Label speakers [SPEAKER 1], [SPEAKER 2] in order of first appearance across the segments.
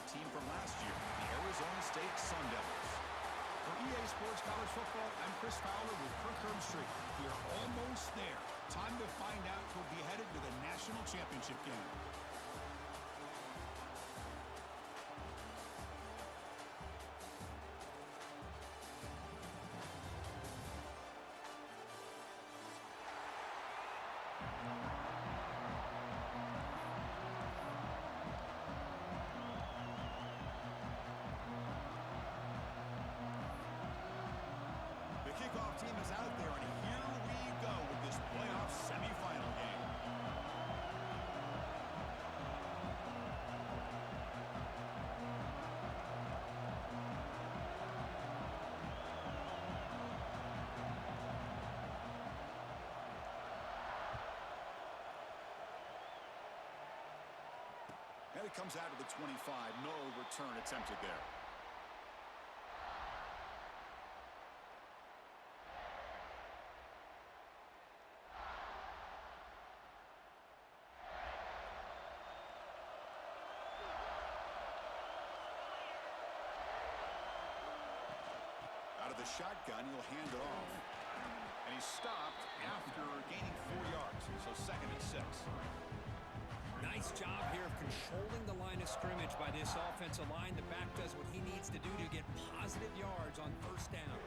[SPEAKER 1] team from last year, the Arizona State Sun Devils.
[SPEAKER 2] For EA Sports College Football, I'm Chris Fowler with Kirk Herbstreit. We are almost there. Time to find out who'll be headed to the national championship game. The kickoff team is out there, and here we go with this playoff semifinal game. And it comes out of the 25. No return attempted there. Out of the shotgun, he'll hand it off. And he's stopped after gaining 4 yards. So 2nd and 6.
[SPEAKER 3] Nice job here of controlling the line of scrimmage by this offensive line. The back does what he needs to do to get positive yards on 1st down.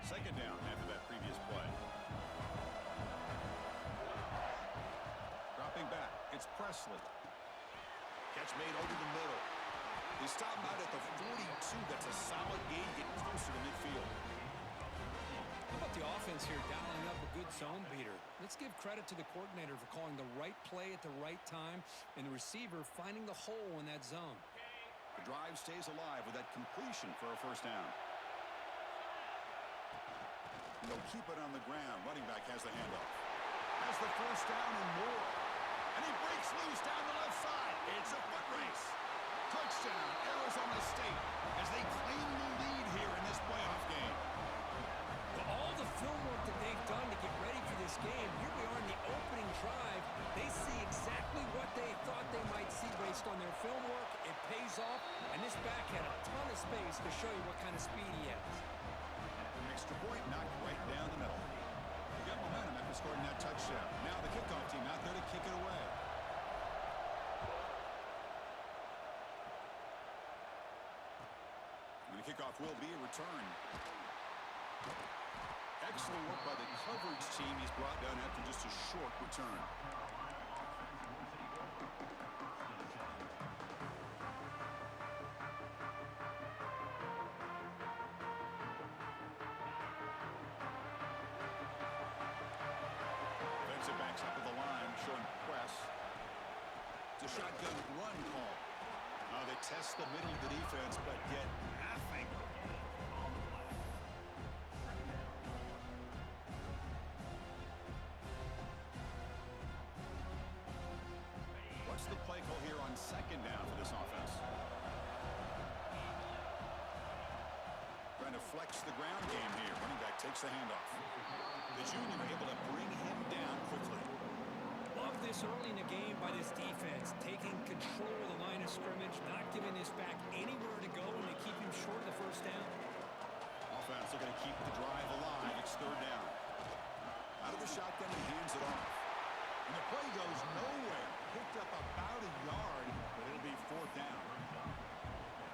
[SPEAKER 2] 2nd down after that previous play. Dropping back, it's Presley. Catch made over the middle. They stop him out at the 42. That's a solid gain, getting closer to midfield.
[SPEAKER 3] How about the offense here dialing up a good zone beater? Let's give credit to the coordinator for calling the right play at the right time and the receiver finding the hole in that zone.
[SPEAKER 2] The drive stays alive with that completion for a 1st down. And they'll keep it on the ground. Running back has the handoff. Has the 1st down and more. And he breaks loose down the left side. It's a foot race. Touchdown, Arizona State, as they claim the lead here in this playoff game.
[SPEAKER 3] All the film work that they've done to get ready for this game, here we are in the opening drive. They see exactly what they thought they might see based on their film work. It pays off, and this back had a ton of space to show you what kind of speed he has.
[SPEAKER 2] Extra point knocked right down the middle. They got momentum after scoring that touchdown. Now the kickoff team out there to kick it away. And the kickoff will be a return. Excellent work by the coverage team. He's brought down after just a short return. Defensive backs up at the line, showing press. It's a shotgun run call. They test the middle of the defense, but get nothing. What's the play call here on 2nd down for this offense? Trying to flex the ground game here. Running back takes the handoff. The junior able to bring him down quickly.
[SPEAKER 3] Love this early in the game by this defense, taking control of the line of scrimmage, not giving this back anywhere to go, and they keep him short of the 1st down.
[SPEAKER 2] Offense looking to keep the drive alive. It's 3rd down. Out of the shotgun, he hands it off. And the play goes nowhere. Picked up about a yard, but it'll be 4th down.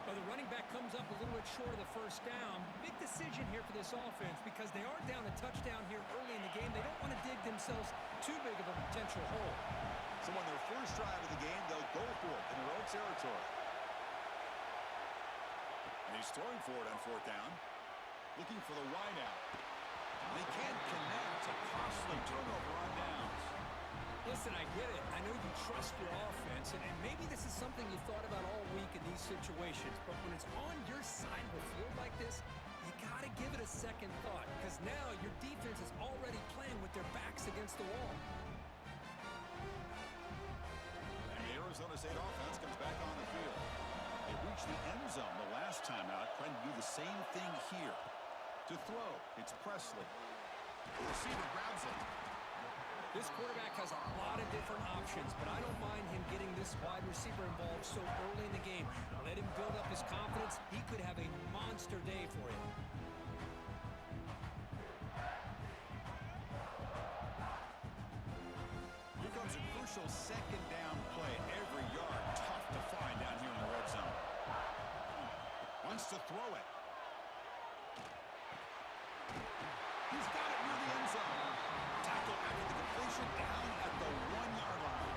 [SPEAKER 3] Well, the running back comes up a little bit short of the 1st down. Big decision here for this offense because they are down a touchdown here early in the game. They don't want to dig themselves too big of a potential hole.
[SPEAKER 2] So on their first drive of the game, they'll go for it in their own territory. And he's throwing for it on 4th down. Looking for the wideout. And he can't connect. A costly turnover on downs.
[SPEAKER 3] Listen, I get it. I know you trust your offense, and maybe this is something you thought about all week in these situations, but when it's on your side of the field like this, you got to give it a second thought, because now your defense is already playing with their backs against the wall.
[SPEAKER 2] And the Arizona State offense comes back on the field. They reached the end zone the last time out, trying to do the same thing here. To throw, it's Presley. The receiver grabs it.
[SPEAKER 3] This quarterback has a lot of different options, but I don't mind him getting this wide receiver involved so early in the game. Let him build up his confidence. He could have a monster day for him.
[SPEAKER 2] Here comes a crucial second down play. Every yard tough to find down here in the red zone. Wants to throw it. He's got it near the end zone. Tackle after the completion down at the 1-yard line.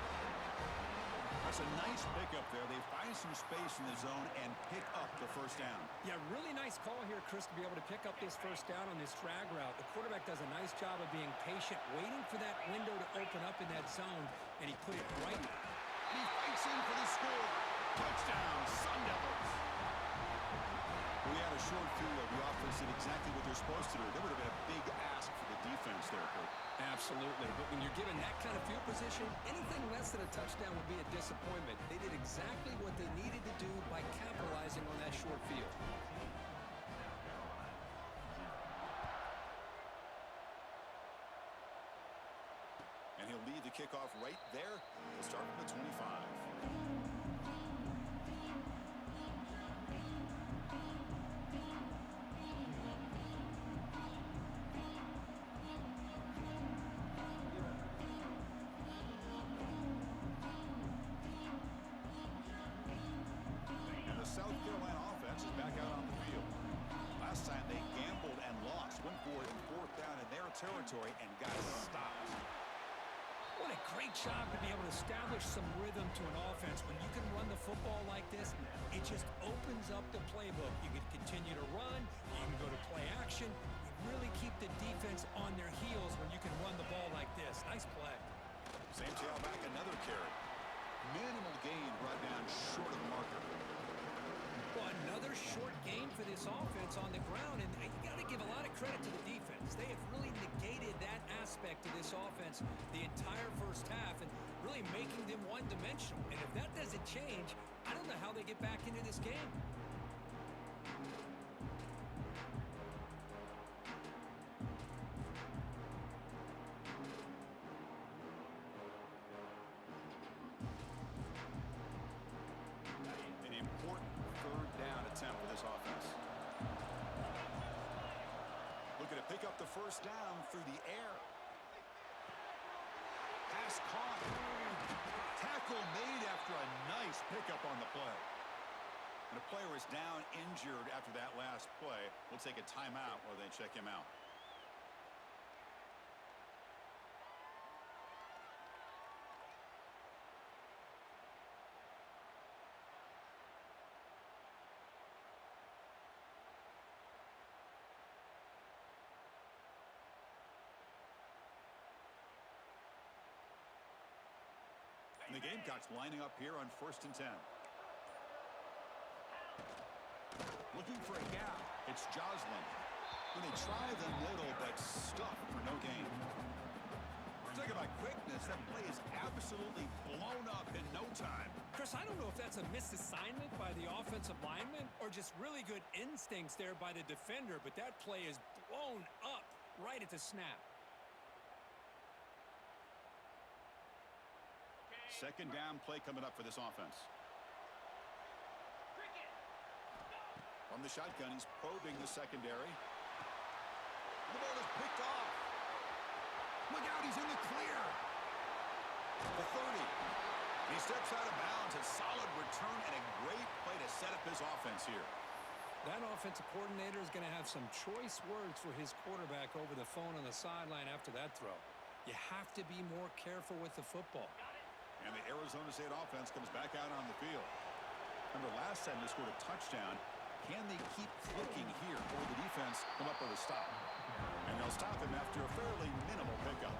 [SPEAKER 2] That's a nice pickup there. They find some space in the zone and pick up the first down.
[SPEAKER 3] Yeah, really nice call here, Chris, to be able to pick up this first down on this drag route. The quarterback does a nice job of being patient, waiting for that window to open up in that zone, and he put it right.
[SPEAKER 2] And he fights in for the score. Touchdown, Sun Devils. We had a short view of the offense did exactly what they're supposed to do. There would have been a big ask for the defense there, Kurt.
[SPEAKER 3] Absolutely, but when you're given that kind of field position, anything less than a touchdown would be a disappointment. They did exactly what they needed to do by capitalizing on that short field.
[SPEAKER 2] And he'll lead the kickoff right there. He'll start from the 25. South Carolina offense is back out on the field. Last time they gambled and lost. Went for it in 4th down in their territory and got stopped.
[SPEAKER 3] What a great job to be able to establish some rhythm to an offense. When you can run the football like this, it just opens up the playbook. You can continue to run. You can go to play action. You really keep the defense on their heels when you can run the ball like this. Nice play.
[SPEAKER 2] Same tailback, another carry. Minimal gain brought down short of the marker.
[SPEAKER 3] Well, another short gain for this offense on the ground, and you got to give a lot of credit to the defense. They have really negated that aspect of this offense the entire first half and really making them one-dimensional. And if that doesn't change, I don't know how they get back into this game.
[SPEAKER 2] Pick up the first down through the air. Pass caught. Tackle made after a nice pickup on the play. And a player is down injured after that last play. We'll take a timeout while they check him out. And the Gamecocks lining up here on 1st and 10. Looking for a gap. It's Joslin. When they try the middle, but stuff for no gain. Talking about quickness, that play is absolutely blown up in no time.
[SPEAKER 3] Chris, I don't know if that's a misassignment by the offensive lineman or just really good instincts there by the defender, but that play is blown up right at the snap.
[SPEAKER 2] Second down play coming up for this offense. From the shotgun, he's probing the secondary. The ball is picked off. Look out, he's in the clear. The 30. He steps out of bounds. A solid return and a great play to set up his offense here.
[SPEAKER 3] That offensive coordinator is going to have some choice words for his quarterback over the phone on the sideline after that throw. You have to be more careful with the football.
[SPEAKER 2] And the Arizona State offense comes back out on the field. Remember, last time they scored a touchdown. Can they keep clicking here, or the defense come up with a stop? And they'll stop him after a fairly minimal pickup.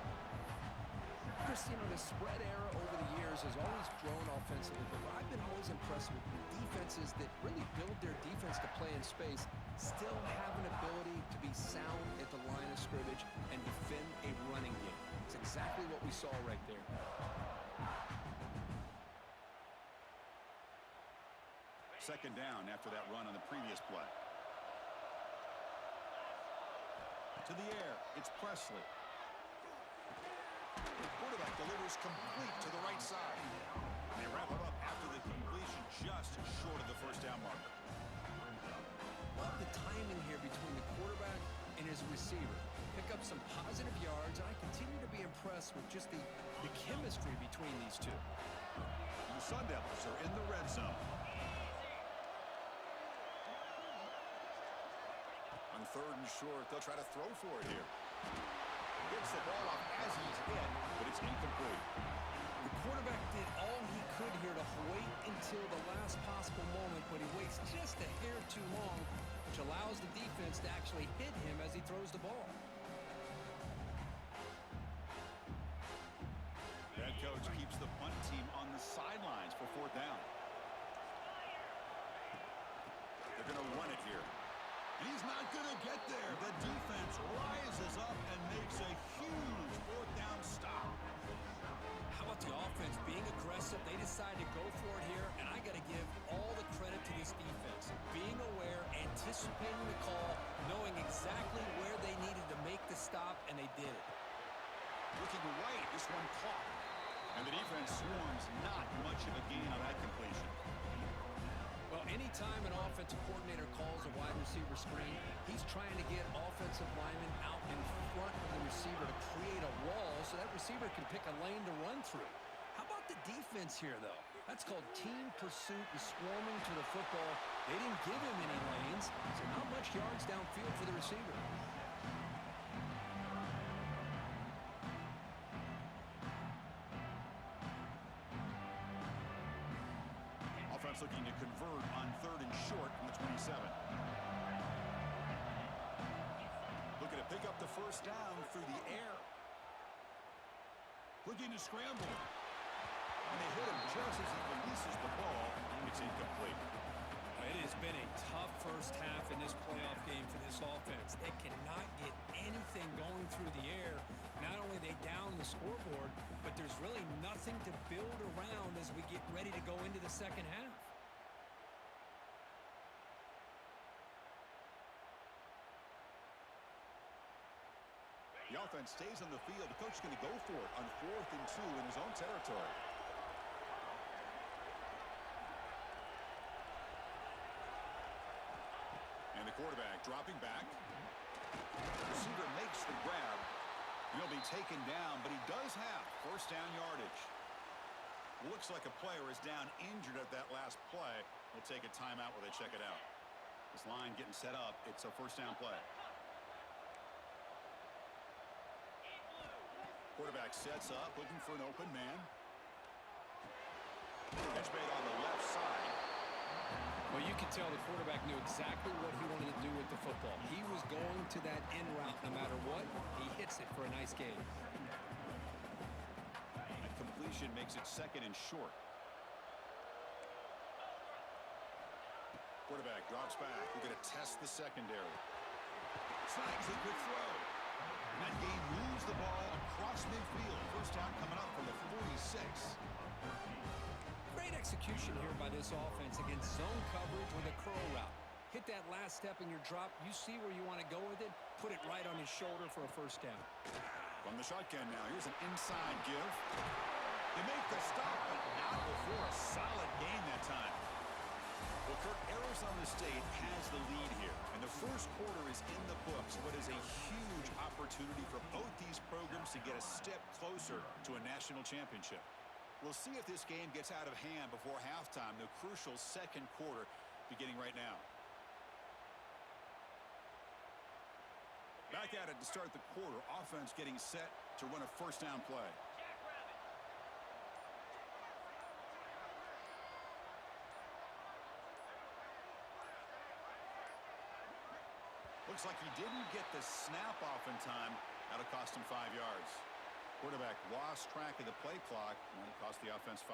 [SPEAKER 3] Chris, you know, the spread era over the years has always grown offensively, but I've been always impressed with the defenses that really build their defense to play in space, still have an ability to be sound at the line of scrimmage and defend a running game. It's exactly what we saw right there.
[SPEAKER 2] Second down after that run on the previous play. To the air, it's Presley. is complete to the right side. They wrap it up after the completion just short of the first down marker.
[SPEAKER 3] Love the timing here between the quarterback and his receiver. Pick up some positive yards, and I continue to be impressed with just the chemistry between these two.
[SPEAKER 2] The Sun Devils are in the red zone. On third and short, they'll try to throw for it here. Gets the ball off as he's hit, but it's incomplete.
[SPEAKER 3] The quarterback did all he could here to wait until the last possible moment, but he waits just a hair too long, which allows the defense to actually hit him as he throws the ball.
[SPEAKER 2] Head coach keeps the punt team on the sidelines for fourth down. They're going to run it here. He's not going to get there. The defense rises up and makes a huge fourth down stop.
[SPEAKER 3] How about the offense being aggressive? They decide to go for it here, and I got to give all the credit to this defense. Being aware, anticipating the call, knowing exactly where they needed to make the stop, and they did it.
[SPEAKER 2] Looking right, this one caught. And the defense swarms not much of a gain on that completion.
[SPEAKER 3] Well, anytime an offensive coordinator calls a wide receiver screen, he's trying to get offensive linemen out in front of the receiver to create a wall so that receiver can pick a lane to run through. How about the defense here, though? That's called team pursuit and swarming to the football. They didn't give him any lanes, so not much yards downfield for the receiver.
[SPEAKER 2] Offense looking to convert on third and short from the 27. Looking to pick up the first down through the air. Looking to scramble. And they hit him just as he releases the ball. It's incomplete.
[SPEAKER 3] It has been a tough first half in this playoff game for this offense. They cannot get anything going through the air. Not only are they down the scoreboard, but there's really nothing to build around as we get ready to go into the second half.
[SPEAKER 2] The offense stays on the field. The coach is going to go for it on 4th and 2 in his own territory. And the quarterback dropping back. The receiver makes the grab. He'll be taken down, but he does have first down yardage. Looks like a player is down injured at that last play. We'll take a timeout while they check it out. This line getting set up. It's a first down play. Quarterback sets up, looking for an open man. Catch made on the left side.
[SPEAKER 3] Well, you can tell the quarterback knew exactly what he wanted to do with the football. He was going to that in route no matter what. He hits it for a nice gain.
[SPEAKER 2] And completion makes it second and short. Quarterback drops back. We're going to test the secondary. Snags a good throw. And that game moves the ball across midfield. First down coming up from the 46.
[SPEAKER 3] Great execution here by this offense against zone coverage with a curl route. Hit that last step in your drop. You see where you want to go with it. Put it right on his shoulder for a first down.
[SPEAKER 2] From the shotgun now. Here's an inside give. They make the stop, but not before a solid gain that time. Well, Kirk, Arizona State has the lead here, and the first quarter is in the books. What is a huge opportunity for both these programs to get a step closer to a national championship. We'll see if this game gets out of hand before halftime, the crucial second quarter beginning right now. Back at it to start the quarter. Offense getting set to run a first down play. Looks like he didn't get the snap off in time. That'll cost him 5 yards. Quarterback lost track of the play clock, and it cost the offense 5.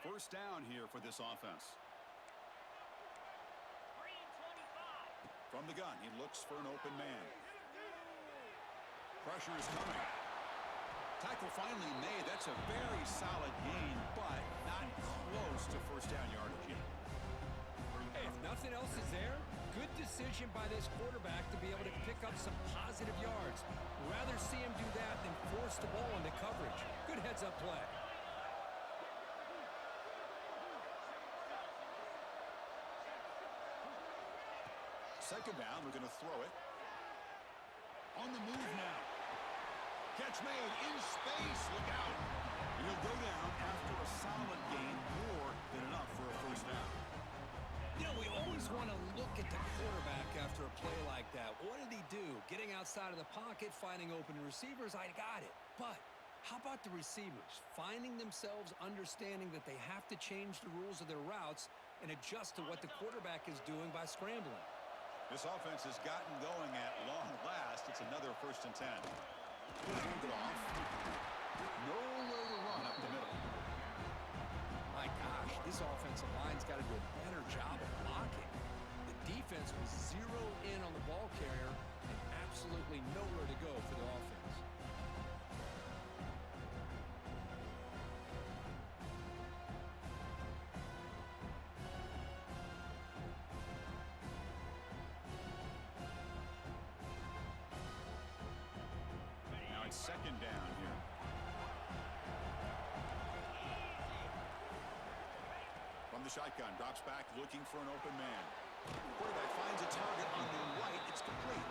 [SPEAKER 2] First down here for this offense. From the gun, he looks for an open man. Pressure is coming. Tackle finally made. That's a very solid gain, but not close to first down yardage yet.
[SPEAKER 3] Hey, if nothing else is there, good decision by this quarterback to be able to pick up some positive yards. Rather see him do that than force the ball into coverage. Good heads-up play.
[SPEAKER 2] Second down, we're going to throw it. On the move now. Catch made in space. Look out. And he'll go down after a solid gain, more than enough for a first down.
[SPEAKER 3] You know, we always want to look at the quarterback after a play like that. What did he do? Getting outside of the pocket, finding open receivers, I got it. But how about the receivers? Finding themselves understanding that they have to change the rules of their routes and adjust to what the quarterback is doing by scrambling.
[SPEAKER 2] This offense has gotten going at long last. It's another 1st and 10. Hand it off. Nowhere to run up the middle.
[SPEAKER 3] My gosh, this offensive line's got to do a better job of blocking. The defense was zeroed in on the ball carrier and absolutely nowhere to go for the offense.
[SPEAKER 2] Now it's second down here. From the shotgun, drops back, looking for an open man. Quarterback finds a target on the right. It's complete.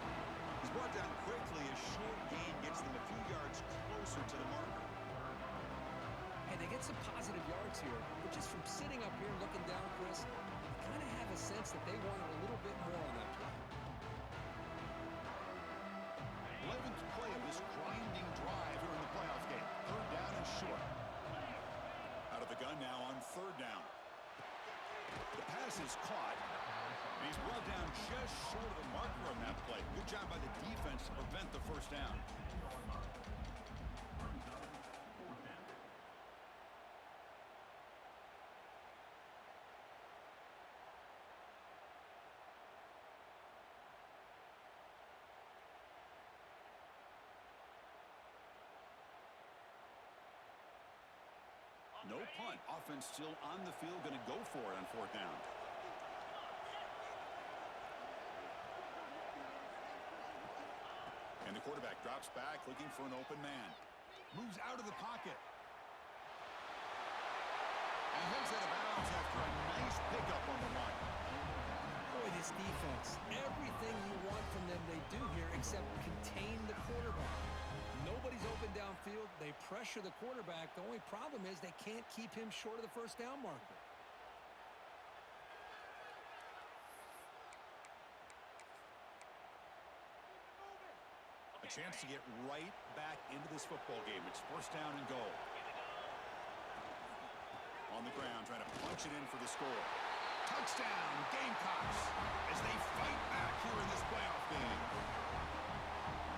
[SPEAKER 2] He's brought down quickly. A short gain gets them a few yards closer to the marker.
[SPEAKER 3] Hey, they get some positive yards here, but just from sitting up here looking down, Chris, you kind of have a sense that they wanted a little bit more on that play.
[SPEAKER 2] 11th play of this grinding drive here in the playoff game. Third down and short. Out of the gun now on third down. The pass is caught. And he's brought down just short of the marker on that play. Good job by the defense to prevent the first down. No punt. Offense still on the field, going to go for it on fourth down. And the quarterback drops back, looking for an open man. Moves out of the pocket. And heads out of bounds after a nice pickup on the run.
[SPEAKER 3] Boy, this defense, everything you want from them they do here except contain the quarterback. Nobody's open downfield. They pressure the quarterback. The only problem is they can't keep him short of the first down marker.
[SPEAKER 2] A chance to get right back into this football game. It's first down and goal. On the ground, trying to punch it in for the score. Touchdown, Gamecocks, as they fight back here in this playoff game.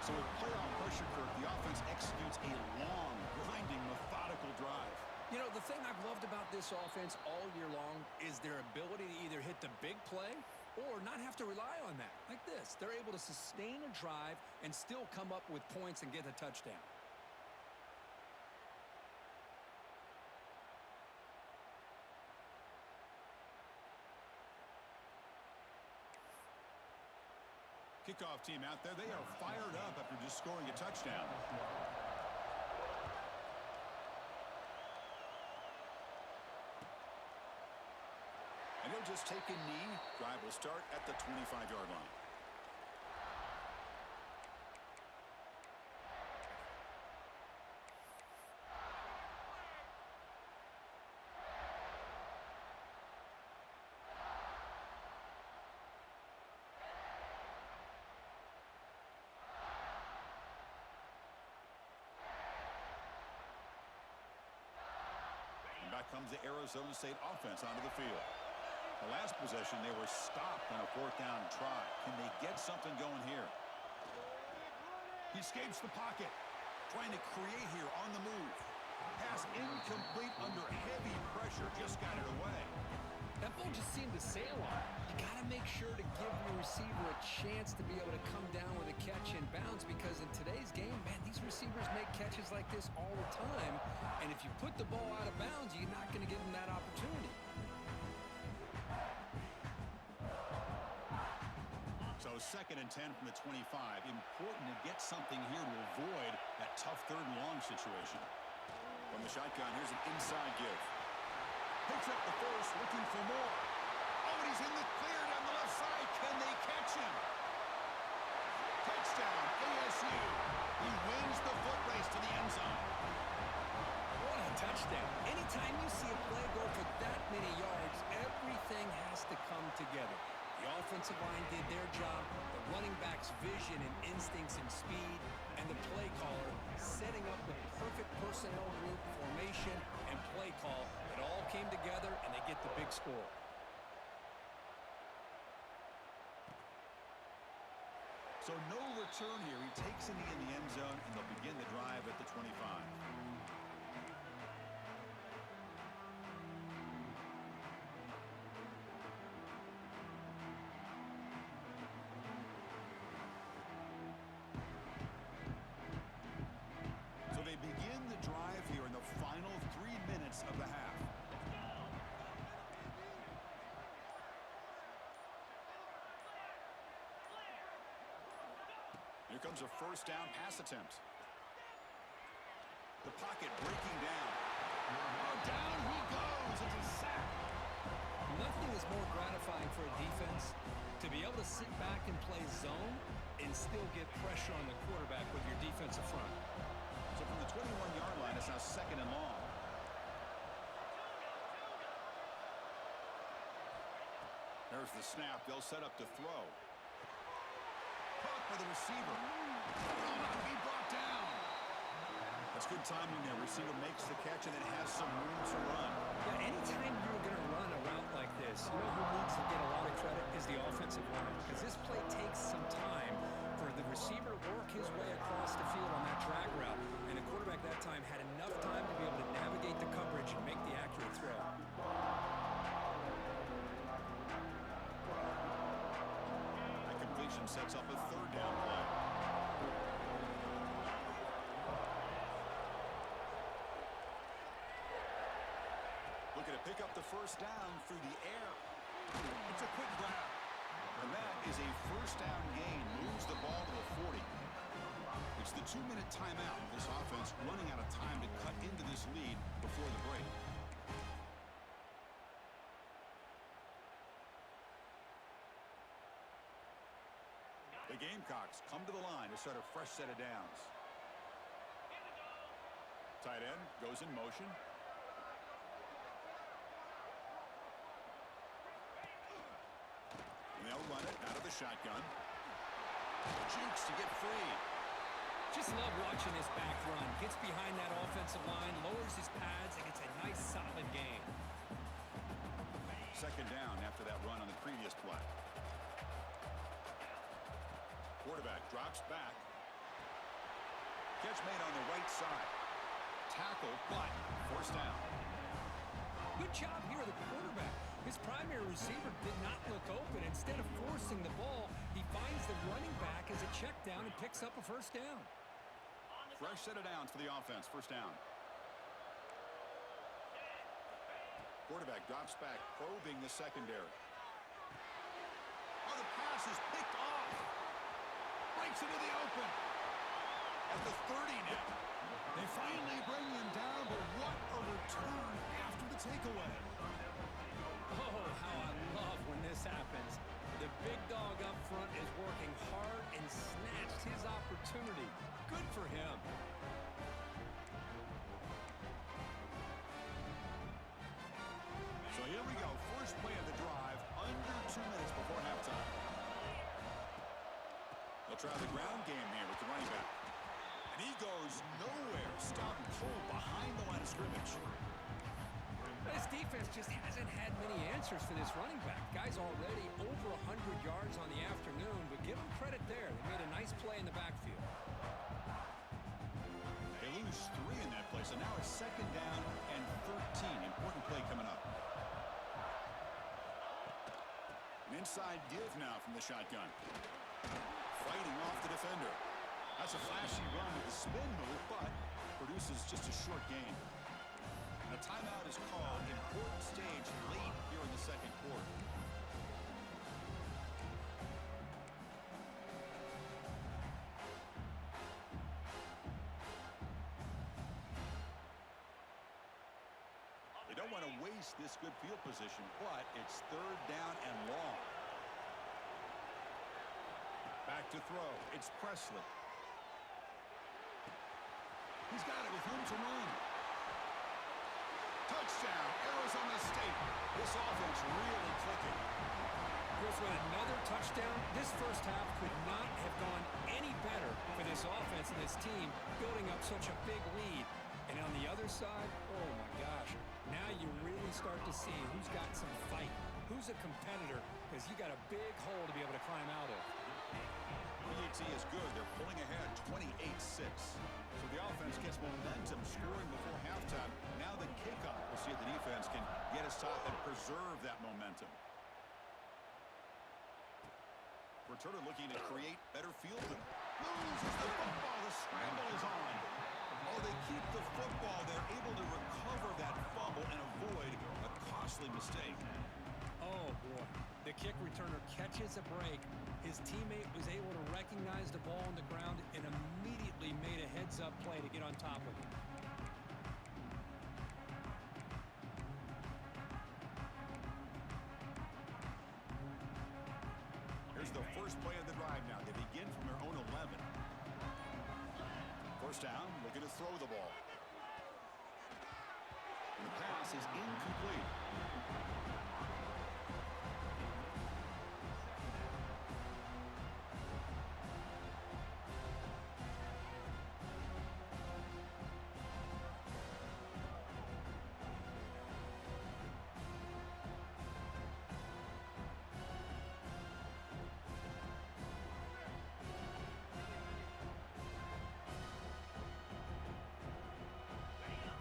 [SPEAKER 2] So with playoff pressure, Kirk, the offense executes a long, grinding, methodical drive.
[SPEAKER 3] You know, the thing I've loved about this offense all year long is their ability to either hit the big play or not have to rely on that. Like this, they're able to sustain a drive and still come up with points and get a touchdown.
[SPEAKER 2] Kickoff team out there, they are fired up after just scoring a touchdown. And he'll just take a knee. Drive will start at the 25-yard line. Back comes the Arizona State offense onto the field. The last possession, they were stopped on a fourth down try. Can they get something going here? He escapes the pocket, trying to create here on the move. Pass incomplete under heavy pressure, just got it away.
[SPEAKER 3] That ball just seemed to sail on. You got to make sure to give the receiver a chance to be able to come down with a catch and bounce, because in today's game, man, these receivers make catches like this all the time. And if you put the ball out of bounds, you're not going to give them that opportunity.
[SPEAKER 2] So 2nd and 10 from the 25. Important to get something here to avoid that tough 3rd and long situation. From the shotgun, here's an inside give. Picks up the first, looking for more. Oh, and he's in the clear down the left side. Can they catch him? Touchdown, ASU. He wins the foot race to the end zone.
[SPEAKER 3] What a touchdown. Anytime you see a play go for that many yards, everything has to come together. The offensive line did their job, the running back's vision and instincts and speed, and the play caller setting up the perfect personnel group, formation, and play call. It all came together, and they get the big score.
[SPEAKER 2] So no return here. He takes it in the end zone, and they'll begin the drive at the 25. So they begin the drive here in the final 3 minutes of the half. Here comes a 1st down pass attempt. The pocket breaking down. Oh, down he goes. It's a sack.
[SPEAKER 3] Nothing is more gratifying for a defense to be able to sit back and play zone and still get pressure on the quarterback with your defensive front.
[SPEAKER 2] So from the 21-yard line, it's now 2nd and long. There's the snap. They'll set up to throw. Caught by the receiver. Oh, not be brought down. That's good timing there. Receiver makes the catch and then has some room to run.
[SPEAKER 3] Yeah, anytime you're going to run a route like this, you know who needs to get a lot of credit is the offensive line, because this play takes some time for the receiver to work his way across the field on that drag route, and the quarterback that time had enough time to be able to navigate the coverage and make the accurate throw.
[SPEAKER 2] That completion sets up a 3rd down play. Looking to pick up the 1st down through the air. It's a quick grab. And that is a 1st down gain. Moves the ball to the 40. It's the 2-minute timeout. This offense running out of time to cut into this lead before the break. The Gamecocks come to the line to start a fresh set of downs. Tight end goes in motion. And they'll run it out of the shotgun. Jukes to get free.
[SPEAKER 3] Just love watching this back run. Gets behind that offensive line, lowers his pads, and gets a nice solid gain.
[SPEAKER 2] 2nd down after that run on the previous play. Quarterback drops back. Catch made on the right side. Tackle, but 1st down.
[SPEAKER 3] Good job here, the quarterback. His primary receiver did not look open. Instead of forcing the ball, he finds the running back as a check down and picks up a 1st down.
[SPEAKER 2] Fresh set of downs for the offense. 1st down. Quarterback drops back, probing the secondary. Oh, the pass is picked off. Breaks into the open. At the 30 now. They finally bring him down, but what a return after the takeaway.
[SPEAKER 3] Oh, how I love when this happens. The big dog up front is working hard and snatched his opportunity. Good for him.
[SPEAKER 2] So here we go. First play of the drive, under 2 minutes before halftime. They'll try the ground game here with the running back. And he goes nowhere. Stopped cold behind the line of scrimmage.
[SPEAKER 3] This defense just hasn't had many answers for this running back. Guy's already over 100 yards on the afternoon, but give him credit there. They made a nice play in the backfield.
[SPEAKER 2] They lose 3 in that play, so now it's 2nd down and 13. Important play coming up. An inside give now from the shotgun. Fighting off the defender. That's a flashy run with the spin move, but produces just a short gain. And a timeout is called. Important stage late here in the second quarter. They don't want to waste this good field position, but it's third down and long. Back to throw. It's Presley. He's got it with room to run. Touchdown, Arizona State. This offense really clicking.
[SPEAKER 3] Chris, with another touchdown, this first half could not have gone any better for this offense and this team, building up such a big lead. And on the other side, oh my gosh, now you really start to see who's got some fight, who's a competitor, because you got a big hole to be able to climb out of.
[SPEAKER 2] PAT is good. They're pulling ahead 28-6. So the offense gets momentum scoring before halftime. Now the kickoff. We'll see if the defense can get a stop and preserve that momentum. Returner looking to create better field. Loses the football. The scramble is on. Oh, they keep the football. They're able to recover that fumble and avoid a costly mistake.
[SPEAKER 3] Oh, boy. The kick returner catches a break. His teammate was able to recognize the ball on the ground and immediately made a heads-up play to get on top of it.
[SPEAKER 2] Here's the first play of the drive now. They begin from their own 11. First down, looking to throw the ball. And the pass is incomplete.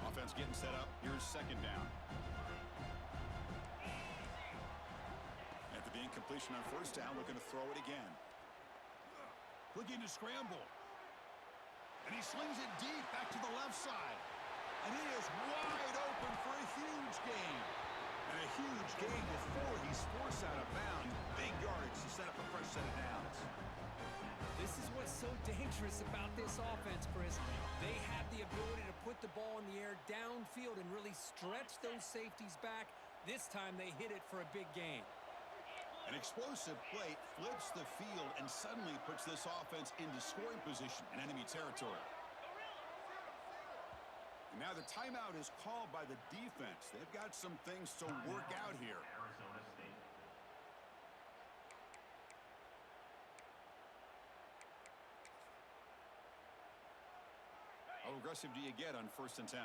[SPEAKER 2] Offense getting set up. Here's second down. After the incompletion on first down, looking to throw it again. Looking to scramble. And he slings it deep back to the left side. And he is wide open for a huge gain. And a huge gain before he's forced out of bounds. Big yardage to set up a fresh set of downs.
[SPEAKER 3] This is what's so dangerous about this offense, Chris. They have the ability to put the ball in the air downfield and really stretch those safeties back. This time they hit it for a big gain.
[SPEAKER 2] An explosive play flips the field and suddenly puts this offense into scoring position in enemy territory. And now the timeout is called by the defense. They've got some things to work out here.
[SPEAKER 4] Arizona State.
[SPEAKER 2] How aggressive do you get on 1st and 10?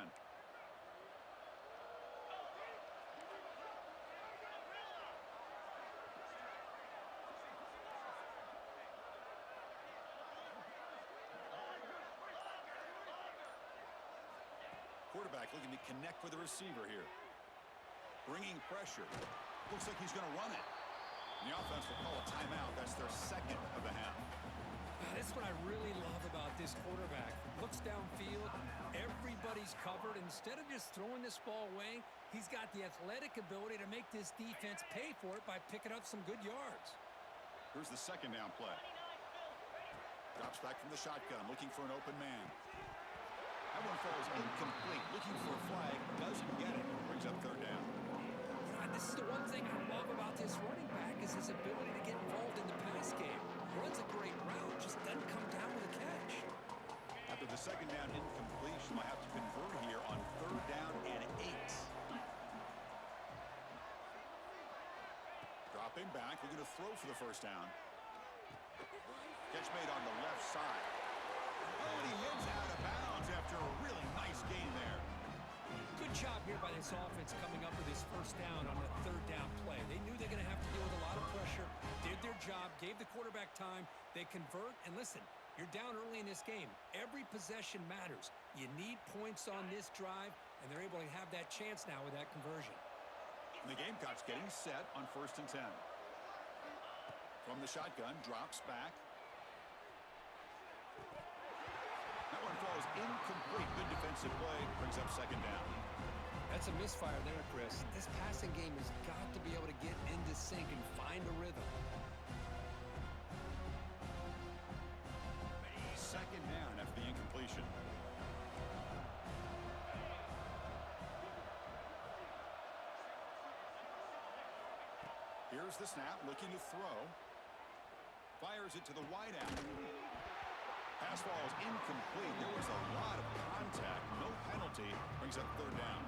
[SPEAKER 2] Quarterback looking to connect with the receiver here. Bringing pressure. Looks like he's going to run it. And the offense will call a timeout. That's their second of the half.
[SPEAKER 3] That's what I really love about this quarterback. Looks downfield, everybody's covered. Instead of just throwing this ball away, he's got the athletic ability to make this defense pay for it by picking up some good yards.
[SPEAKER 2] Here's the second down play. Drops back from the shotgun, looking for an open man. That one falls incomplete, looking for a flag, doesn't get it. Brings up third down.
[SPEAKER 3] God, this is the one thing I love about this running back is his ability to get involved in the pass game. Runs a great route, just doesn't come down with a catch.
[SPEAKER 2] After the second down incompletion, they'll have to convert here on third down and 8. Dropping back, we're going to throw for the first down. Catch made on the left side. Oh, and he heads out of bounds after a really nice gain there.
[SPEAKER 3] Good job here by this offense coming up with his first down on the third down play. They knew they're going to have to deal with a lot of pressure, did their job, gave the quarterback time. They convert, and listen, you're down early in this game. Every possession matters. You need points on this drive, and they're able to have that chance now with that conversion.
[SPEAKER 2] And the Gamecocks getting set on 1st and 10. From the shotgun, drops back. That one falls incomplete. Good defensive play. Brings up second down.
[SPEAKER 3] That's a misfire there, Chris. This passing game has got to be able to get into sync and find a rhythm.
[SPEAKER 2] Second down after the incompletion. Here's the snap, looking to throw. Fires it to the wideout. Pass falls incomplete. There was a lot of contact. No penalty. Brings up third down.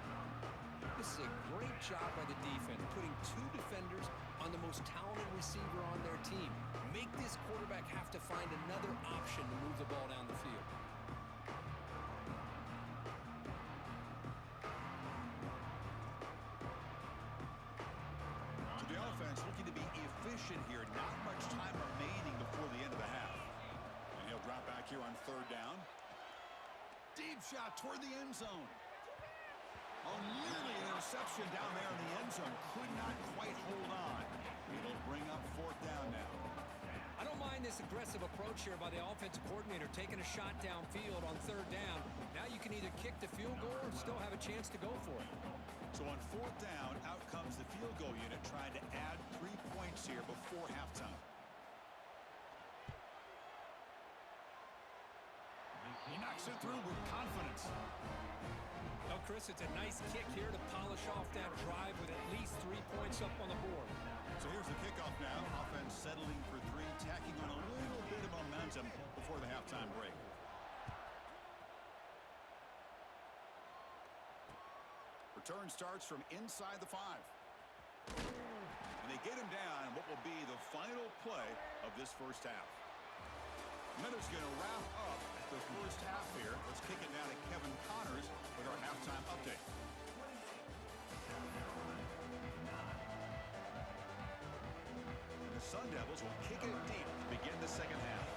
[SPEAKER 3] This is a great job by the defense, putting two defenders on the most talented receiver on their team. Make this quarterback have to find another option to move the ball down the field.
[SPEAKER 2] So the offense looking to be efficient here. Not much time remaining before the end of the half. And he'll drop back here on third down. Deep shot toward the end zone. Oh, nearly an interception down there in the end zone. Could not quite hold on. It'll bring up fourth down now.
[SPEAKER 3] I don't mind this aggressive approach here by the offensive coordinator, taking a shot downfield on third down. Now you can either kick the field goal or still have a chance to go for it.
[SPEAKER 2] So on fourth down, out comes the field goal unit trying to add 3 points here before halftime. He knocks it through with confidence.
[SPEAKER 3] Well, Chris, it's a nice kick here to polish off that drive with at least 3 points up on the board.
[SPEAKER 2] So here's the kickoff now. Offense settling for 3, tacking on a little bit of momentum before the halftime break. Return starts from inside the 5. And they get him down in what will be the final play of this first half. Miller's going to wrap up the first half here. Let's kick it now to Kevin Connors with our halftime update. The Sun Devils will kick it deep to begin the second half.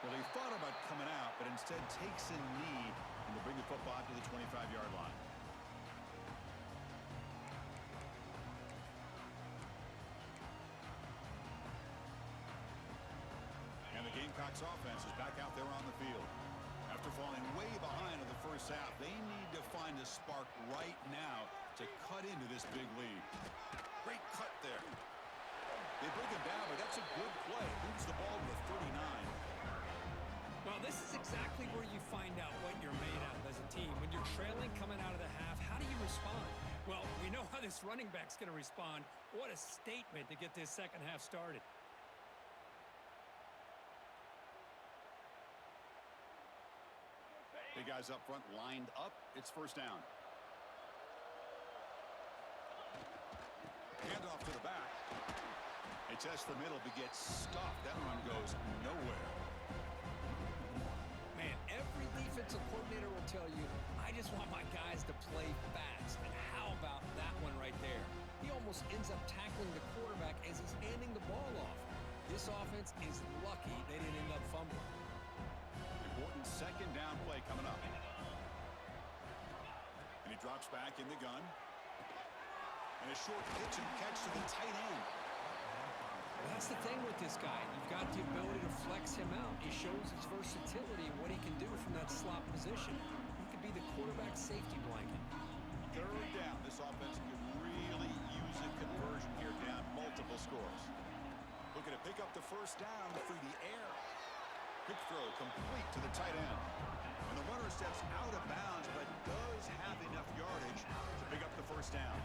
[SPEAKER 2] Well, he thought about coming out, but instead takes a knee and will bring the football to the 25-yard line. And the Gamecocks offense is back out there on the field. After falling way behind in the first half, they need to find a spark right now to cut into this big lead. Great cut there. They break him down, but that's a good play. Moves the ball to the 39.
[SPEAKER 3] Well, this is exactly where you find out what you're made of as a team. When you're trailing coming out of the half, how do you respond? Well, we know how this running back's going to respond. What a statement to get this second half started.
[SPEAKER 2] Big guys up front lined up. It's first down. Handoff to the back. They test the middle, but gets stuffed. That run goes nowhere.
[SPEAKER 3] Man, every defensive coordinator will tell you, I just want my guys to play fast. And how about that one right there? He almost ends up tackling the quarterback as he's handing the ball off. This offense is lucky they didn't end up fumbling.
[SPEAKER 2] Important second down play coming up. And he drops back in the gun. And a short pitch and catch to the tight end.
[SPEAKER 3] That's the thing with this guy. You've got the ability to flex him out. He shows his versatility and what he can do from that slot position. He could be the quarterback safety blanket.
[SPEAKER 2] Third down. This offense could really use a conversion here, down multiple scores. Looking to pick up the first down through the air. Quick throw complete to the tight end. And the runner steps out of bounds, but does have enough yardage to pick up the first down.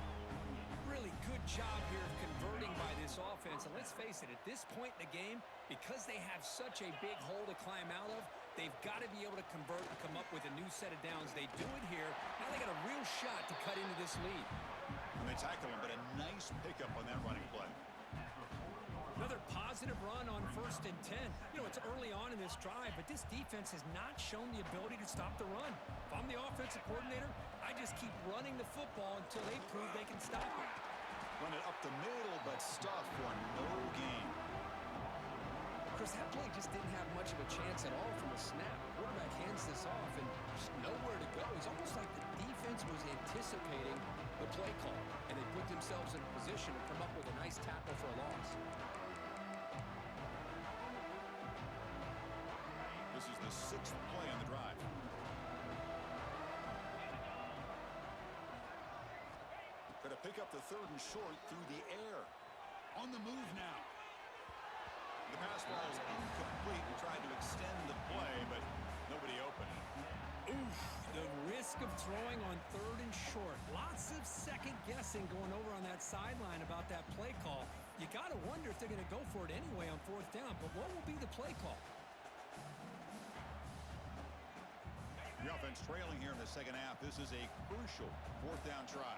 [SPEAKER 3] Really good job here of converting by this offense. And let's face it, at this point in the game, because they have such a big hole to climb out of, they've got to be able to convert and come up with a new set of downs. They do it here. Now they got a real shot to cut into this lead.
[SPEAKER 2] And they tackle him, but a nice pickup on that running play.
[SPEAKER 3] Another positive run on 1st and 10. You know, it's early on in this drive, but this defense has not shown the ability to stop the run. If I'm the offensive coordinator, I just keep running the football until they prove they can stop it.
[SPEAKER 2] Run it up the middle, but stuff for no gain.
[SPEAKER 3] Chris, that play just didn't have much of a chance at all from the snap. Quarterback hands this off, and there's nowhere to go. It's almost like the defense was anticipating the play call, and they put themselves in a position to come up with a nice tackle for a loss.
[SPEAKER 2] This is the 6th play on the drive. Going to pick up the 3rd and short through the air. On the move now. The pass ball is incomplete. He tried to extend the play, but nobody open.
[SPEAKER 3] Oof, the risk of throwing on 3rd and short. Lots of second guessing going over on that sideline about that play call. You got to wonder if they're going to go for it anyway on 4th down, but what will be the play call?
[SPEAKER 2] The offense trailing here in the second half. This is a crucial 4th down try.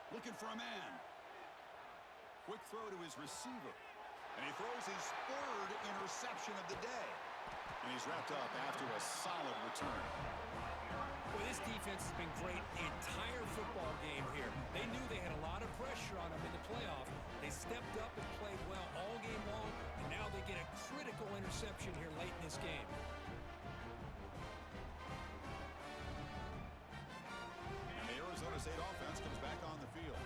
[SPEAKER 2] Looking for a man. Quick throw to his receiver. And he throws his 3rd interception of the day. And he's wrapped up after a solid return.
[SPEAKER 3] Well, this defense has been great the entire football game here. They knew they had a lot of pressure on them in the playoff. They stepped up and played well all game long, and now they get a critical interception here late in this game.
[SPEAKER 2] And the Arizona State offense comes back on the field.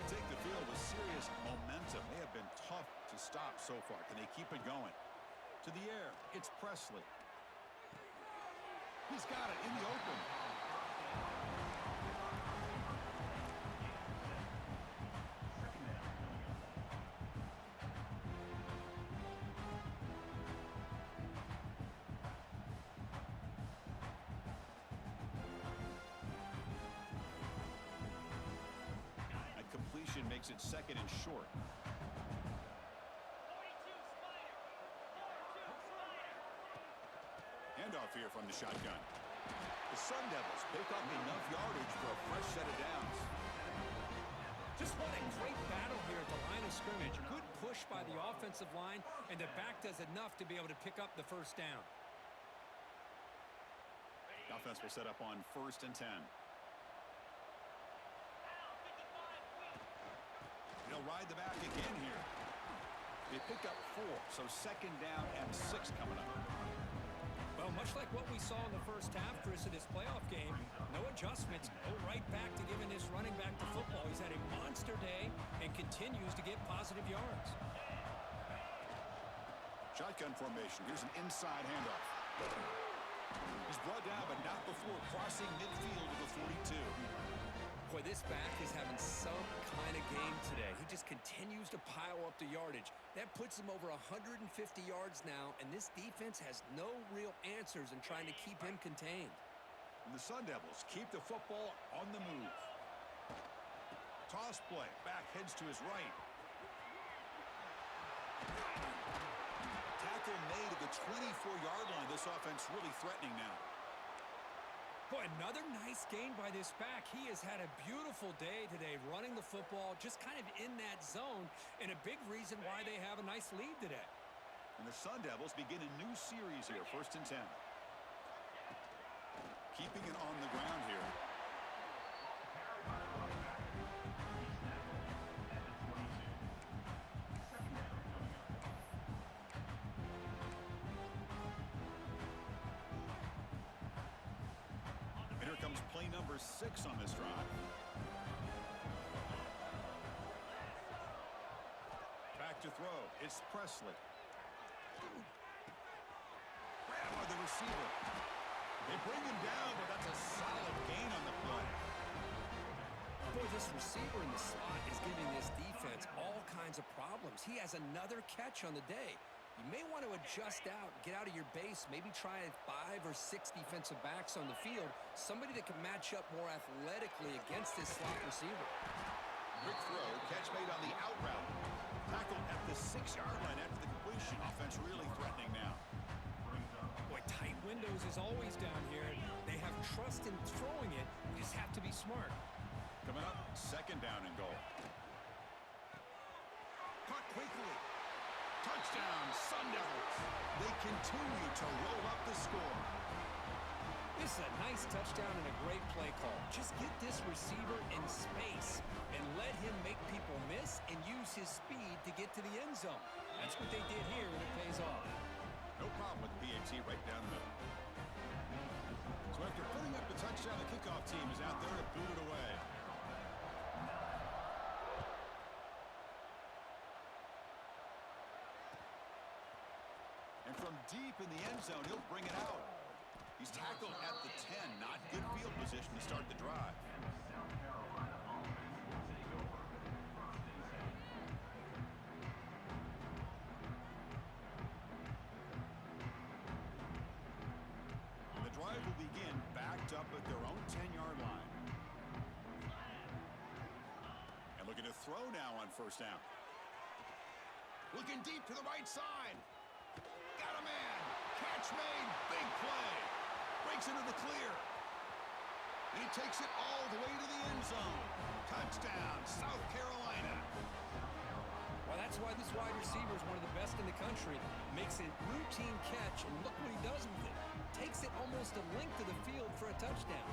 [SPEAKER 2] They take the field with serious momentum. They have been tough to stop so far. Can they keep it going? To the air, it's Presley. He's got it in the open. A completion makes it 2nd and short. Handoff here from the shotgun. The Sun Devils pick up enough yardage for a fresh set of downs.
[SPEAKER 3] Just what a great battle here at the line of scrimmage. Good push by the offensive line, and the back does enough to be able to pick up the 1st down.
[SPEAKER 2] The offense will set up on 1st and 10. They'll ride the back again here. They pick up 4, so 2nd down and 6 coming up.
[SPEAKER 3] Well, much like what we saw in the first half, Chris, of this playoff game, no adjustments, go right back to giving this running back the football. He's had a monster day and continues to get positive yards.
[SPEAKER 2] Shotgun formation. Here's an inside handoff. He's brought down, but not before crossing midfield to the 42.
[SPEAKER 3] Boy, this back is having some kind of game today. He just continues to pile up the yardage. That puts him over 150 yards now, and this defense has no real answers in trying to keep him contained.
[SPEAKER 2] And the Sun Devils keep the football on the move. Toss play. Back heads to his right. Tackle made at the 24-yard line. This offense really threatening now.
[SPEAKER 3] Boy, another nice gain by this back. He has had a beautiful day today running the football, just kind of in that zone, and a big reason why they have a nice lead today.
[SPEAKER 2] And the Sun Devils begin a new series here, 1st and 10. Keeping it on the ground here. Play number 6 on this drive. Back to throw. It's Presley. Grab by the receiver. They bring him down, but that's a solid gain on the play.
[SPEAKER 3] Boy, this receiver in the slot is giving this defense all kinds of problems. He has another catch on the day. You may want to adjust out, get out of your base, maybe try 5 or 6 defensive backs on the field, somebody that can match up more athletically against this slot receiver.
[SPEAKER 2] Quick throw, catch made on the out route. Tackled at the 6-yard line after the completion. Offense really threatening now.
[SPEAKER 3] Boy, tight windows is always down here. They have trust in throwing it. You just have to be smart.
[SPEAKER 2] Coming up, 2nd down and goal. Caught quickly. Touchdown, Sun Devils. They continue to roll up the score.
[SPEAKER 3] This is a nice touchdown and a great play call. Just get this receiver in space and let him make people miss and use his speed to get to the end zone. That's what they did here, and it pays off.
[SPEAKER 2] No problem with the PAT right down the middle. So after putting up the touchdown, the kickoff team is out there to boot it away. And from deep in the end zone, he'll bring it out. He's tackled at the 10. Not good field position to start the drive. And the drive will begin backed up at their own 10-yard line. And looking to throw now on first down. Looking deep to the right side. Got a man. Catch made. Big play. Breaks into the clear. And he takes it all the way to the end zone. Touchdown, South Carolina.
[SPEAKER 3] Well, that's why this wide receiver is one of the best in the country. Makes a routine catch, and look what he does with it. Takes it almost a length of the field for a touchdown.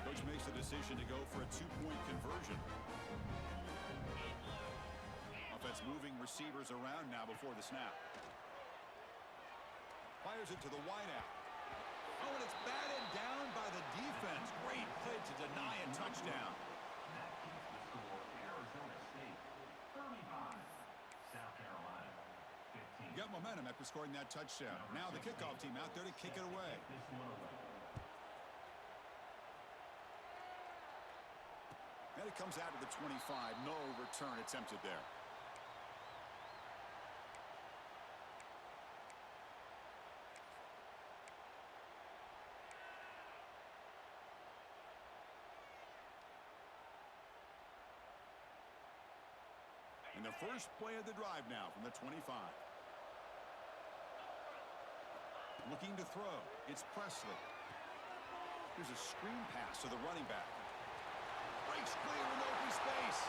[SPEAKER 2] Coach makes the decision to go for a two-point conversion. Offense moving receivers around now before the snap. Fires it to the wideout. Oh, and it's batted down by the defense. Great play to deny a touchdown. Got momentum after scoring that touchdown. Now the kickoff team out there to kick it away. And it comes out to the 25. No return attempted there. And the first play of the drive now from the 25. Looking to throw. It's Presley. Here's a screen pass to the running back. Breaks clear in open space.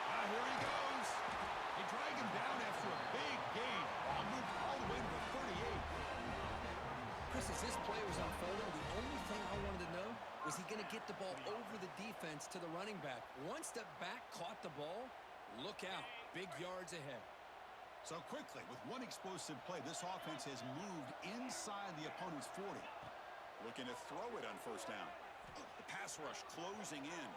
[SPEAKER 2] Now here he goes. They drag him down after a big gain. Ball moved all the way to the 38.
[SPEAKER 3] Chris, as this play was unfolding, the only thing I wanted to know was he going to get the ball over the defense to the running back. One step back, caught the ball. Look out. Big yards ahead.
[SPEAKER 2] So quickly, with one explosive play, this offense has moved inside the opponent's 40. Looking to throw it on first down. The pass rush closing in.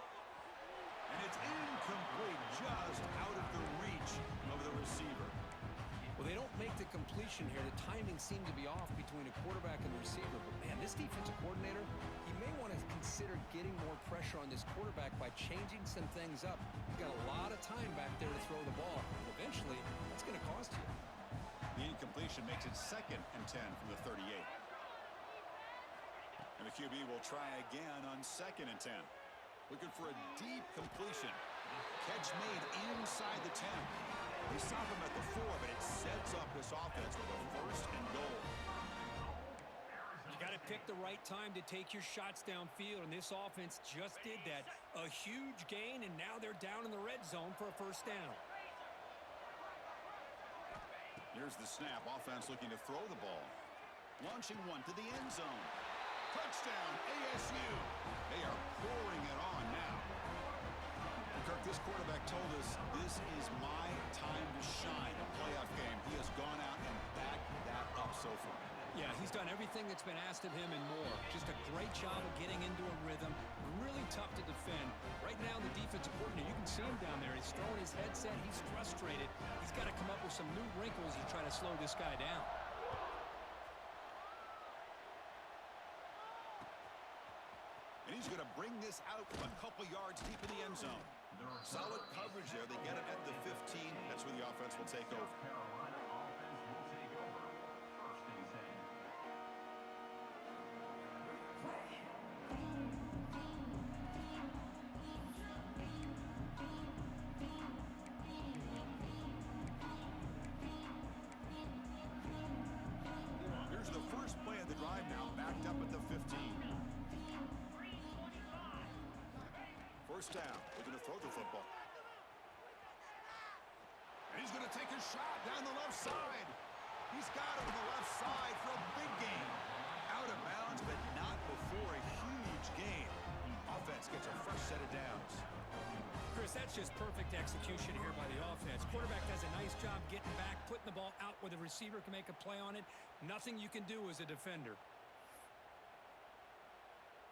[SPEAKER 2] And it's incomplete, just out of the reach of the receiver.
[SPEAKER 3] Well, they don't make the completion here. The timing seemed to be off between a quarterback and the receiver. But, man, this defensive coordinator, he may want to consider getting more pressure on this quarterback by changing some things up. He's got a lot of time back there to throw the ball. Eventually, that's going to cost you.
[SPEAKER 2] The incompletion makes it 2nd and 10 from the 38. And the QB will try again on 2nd and 10. Looking for a deep completion. Catch made inside the 10. They stop him at the 4, but it sets up this offense with a 1st and goal.
[SPEAKER 3] You got to pick the right time to take your shots downfield, and this offense just did that. A huge gain, and now they're down in the red zone for a first down.
[SPEAKER 2] Here's the snap. Offense looking to throw the ball. Launching one to the end zone. Touchdown, ASU. They are pouring it on now. Kirk, this quarterback told us this is my time to shine. A playoff game. He has gone out and backed that up so far.
[SPEAKER 3] Yeah, he's done everything that's been asked of him and more. Just a great job of getting into a rhythm. Really tough to defend. Right now, the defensive coordinator, you can see him down there. He's throwing his headset. He's frustrated. He's got to come up with some new wrinkles to try to slow this guy down.
[SPEAKER 2] And he's going to bring this out from a couple yards deep in the end zone. Solid coverage there. They get it at the 15. That's where the offense will take over. Here's the first play of the drive now, backed up at the 15. first down. Looking to throw the football. He's going to take a shot down the left side. He's got it on the left side for a big gain. Out of bounds, but not before a huge gain. Offense gets a fresh set of downs.
[SPEAKER 3] Chris, that's just perfect execution here by the offense. Quarterback does a nice job getting back, putting the ball out where the receiver can make a play on it. Nothing you can do as a defender.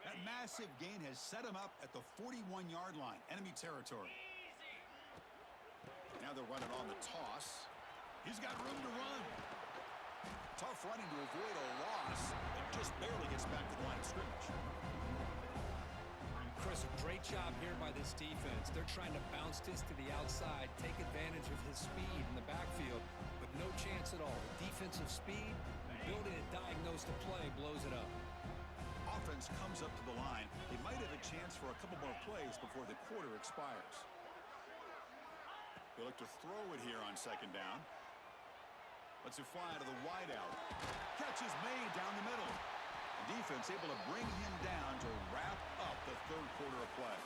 [SPEAKER 2] That massive gain has set him up at the 41-yard line, enemy territory. Now they're running on the toss. He's got room to run. Tough running to avoid a loss. It just barely gets back to the line of scrimmage.
[SPEAKER 3] Chris, a great job here by this defense. They're trying to bounce this to the outside, take advantage of his speed in the backfield, but no chance at all. Defensive speed, building it, diagnosed the play, blows it up.
[SPEAKER 2] Offense comes up to the line. They might have a chance for a couple more plays before the quarter expires. They look to throw it here on second down. Lets it fly to the wideout. Catch is made down the middle. The defense able to bring him down to wrap up the third quarter of play.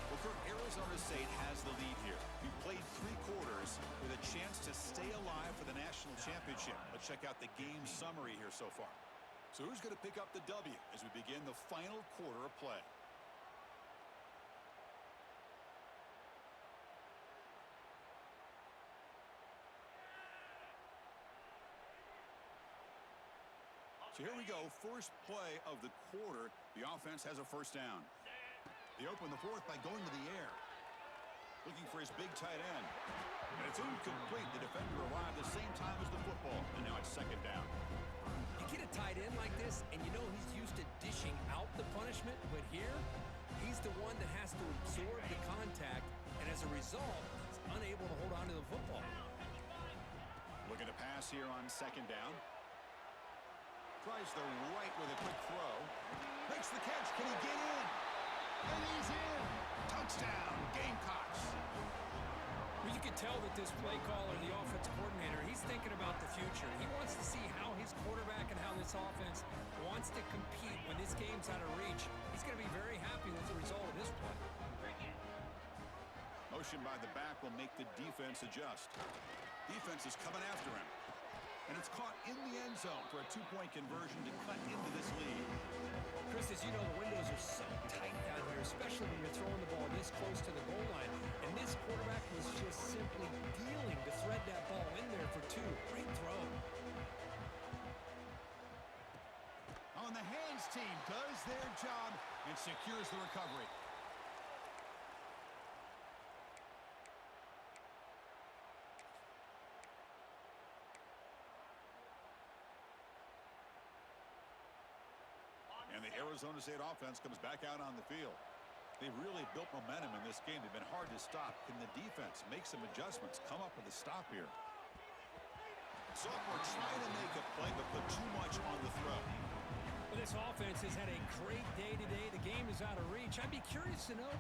[SPEAKER 2] Well, Kirk, Arizona State has the lead here. We played 3 quarters with a chance to stay alive for the national championship. Let's check out the game summary here so far. So who's going to pick up the W as we begin the final quarter of play? So here we go, first play of the quarter. The offense has a first down. They open the fourth by going to the air. Looking for his big tight end. And it's incomplete. The defender arrived the same time as the football. And now it's second down.
[SPEAKER 3] You get a tight end like this, and you know he's used to dishing out the punishment, but here, he's the one that has to absorb the contact, and as a result, he's unable to hold on to the football.
[SPEAKER 2] Looking to pass here on second down. Tries the right with a quick throw. Makes the catch. Can he get in? And he's in. Touchdown, Gamecocks.
[SPEAKER 3] Well, you can tell that this play caller, the offensive coordinator, he's thinking about the future. He wants to see how his quarterback and how this offense wants to compete when this game's out of reach. He's going to be very happy with the result of this play.
[SPEAKER 2] Motion by the back will make the defense adjust. Defense is coming after him. And it's caught in the end zone for a 2-point conversion to cut into this lead.
[SPEAKER 3] Chris, as you know, the windows are so tight down here, especially when you're throwing the ball this close to the goal line. And this quarterback was just simply dealing to thread that ball in there for 2. Great throw.
[SPEAKER 2] On the hands team does their job and secures the recovery. And the Arizona State offense comes back out on the field. They've really built momentum in this game. They've been hard to stop. Can the defense make some adjustments, come up with a stop here? Sophomore trying to make a play, but put too much on the throw.
[SPEAKER 3] Well, this offense has had a great day today. The game is out of reach. I'd be curious to know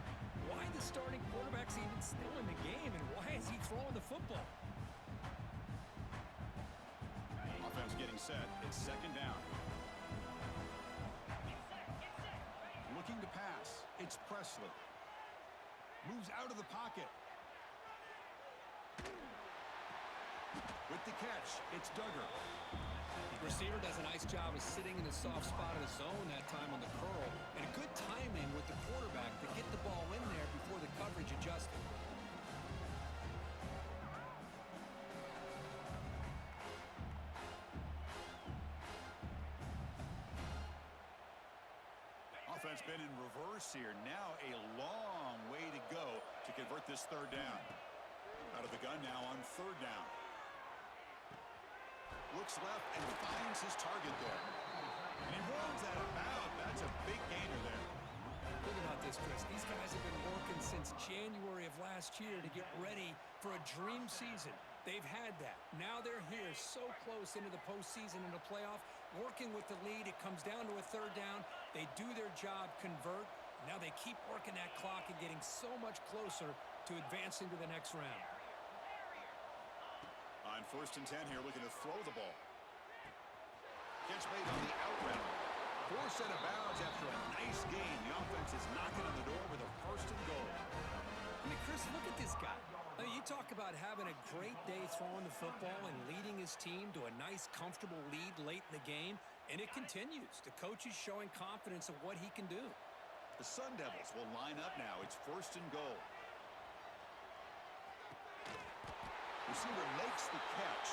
[SPEAKER 3] why the starting quarterback's even still in the game, and why is he throwing the football?
[SPEAKER 2] Offense getting set. It's second down. Looking to pass. It's Presley. Moves out of the pocket. With the catch, it's Duggar.
[SPEAKER 3] Receiver does a nice job of sitting in the soft spot of the zone that time on the curl. And a good timing with the quarterback to get the ball in there before the coverage adjusted.
[SPEAKER 2] Offense been in reverse here. Now a long way to go to convert this third down. Out of the gun now on third down. Looks left and finds his target there. And he runs that about. That's a big gainer there.
[SPEAKER 3] Think about this, Chris. These guys have been working since January of last year to get ready for a dream season. They've had that. Now they're here so close into the postseason and the playoff, working with the lead. It comes down to a third down. They do their job, convert. Now they keep working that clock and getting so much closer to advancing to the next round.
[SPEAKER 2] On 1st and 10 here, looking to throw the ball. Catch made on the out route. Forced out of bounds after a nice game. The offense is knocking on the door with a first and goal.
[SPEAKER 3] I mean, Chris, look at this guy. I mean, you talk about having a great day throwing the football and leading his team to a nice, comfortable lead late in the game, and it continues. The coach is showing confidence of what he can do.
[SPEAKER 2] The Sun Devils will line up now. It's first and goal. Receiver makes the catch.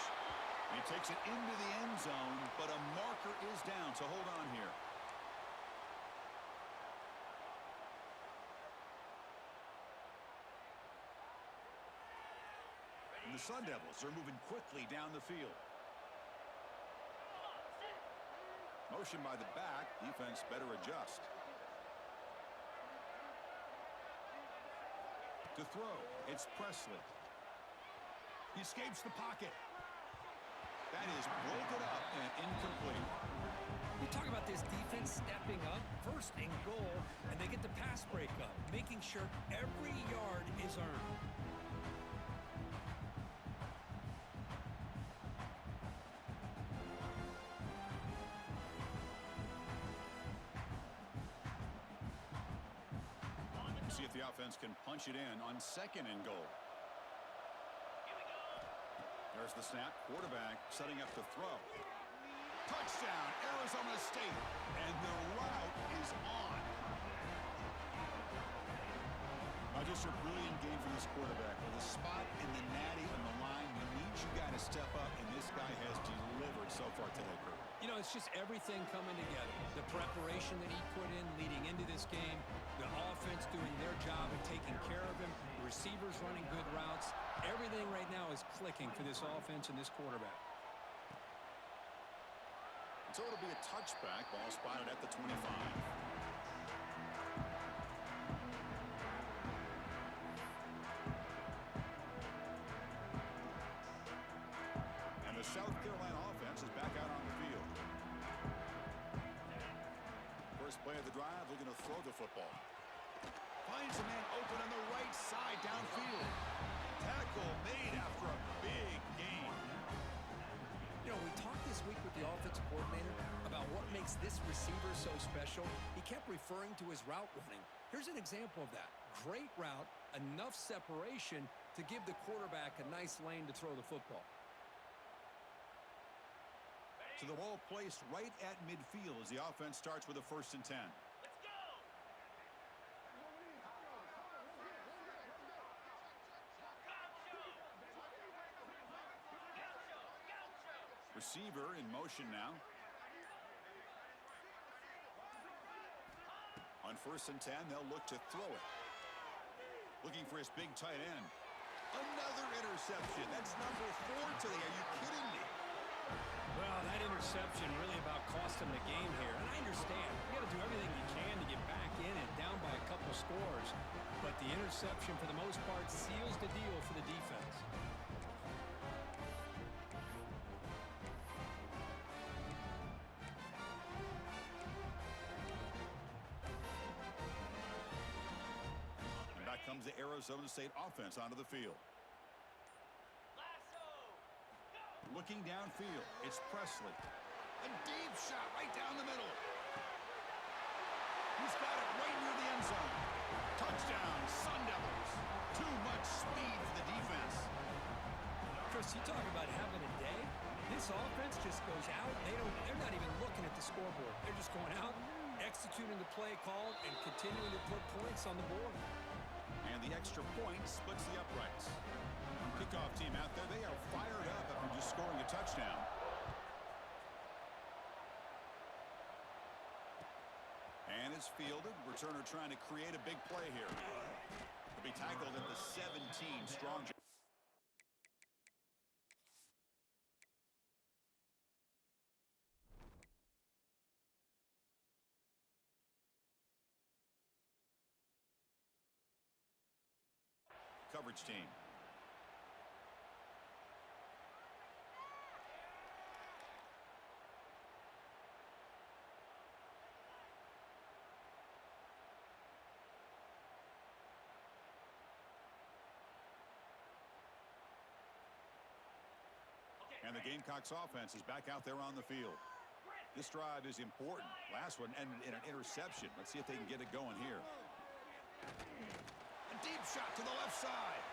[SPEAKER 2] He takes it into the end zone, but a marker is down, so hold on here. And the Sun Devils are moving quickly down the field. Motion by the back. Defense better adjust. To throw, it's Presley. He escapes the pocket. That is broken up and incomplete.
[SPEAKER 3] We talk about this defense stepping up, first and goal, and they get the pass breakup, making sure every yard is earned.
[SPEAKER 2] See if the offense can punch it in on second and goal. There's the snap. Quarterback setting up the throw. Touchdown, Arizona State. And the route is on. Just a brilliant game from this quarterback. With a spot in the natty on the line, we need you guys to step up, and this guy has delivered so far today, Kurt.
[SPEAKER 3] You know, it's just everything coming together. The preparation that he put in leading into this game, the offense doing their job and taking care of him, the receivers running good routes. Everything right now is clicking for this offense and this quarterback.
[SPEAKER 2] So it'll be a touchback. Ball spotted at the 25. And the South Carolina offense is back out on the field. First play of the drive, looking to throw the football. Finds a man open on the right side downfield. Tackle made after a big gain.
[SPEAKER 3] You know, we talked this week with the offensive coordinator about what makes this receiver so special. He kept referring to his route running. Here's an example of that. Great route, enough separation to give the quarterback a nice lane to throw the football.
[SPEAKER 2] So the ball placed right at midfield as the offense starts with a 1st and 10. Receiver in motion now. On 1st and 10, they'll look to throw it. Looking for his big tight end. Another interception. That's number 4 today. Are you kidding me?
[SPEAKER 3] Well, that interception really about cost him the game here. And I understand. You got to do everything you can to get back in and down by a couple scores. But the interception, for the most part, seals the deal for the defense. Comes the Arizona State offense onto the field. Looking downfield, it's Presley. A deep shot right down the middle. He's got it right near the end zone. Touchdown, Sun Devils. Too much speed for the defense. Chris, you talk about having a day. This offense just goes out. They're not even looking at the scoreboard. They're just going out, executing the play called, and continuing to put points on the board.
[SPEAKER 2] And the extra point splits the uprights. Kickoff team out there, they are fired up after just scoring a touchdown. And it's fielded. Returner trying to create a big play here. He'll be tackled at the 17. Strong. Coverage team. And the Gamecocks offense is back out there on the field. This drive is important. Last one ended in an interception. Let's see if they can get it going here. A deep shot to the left side.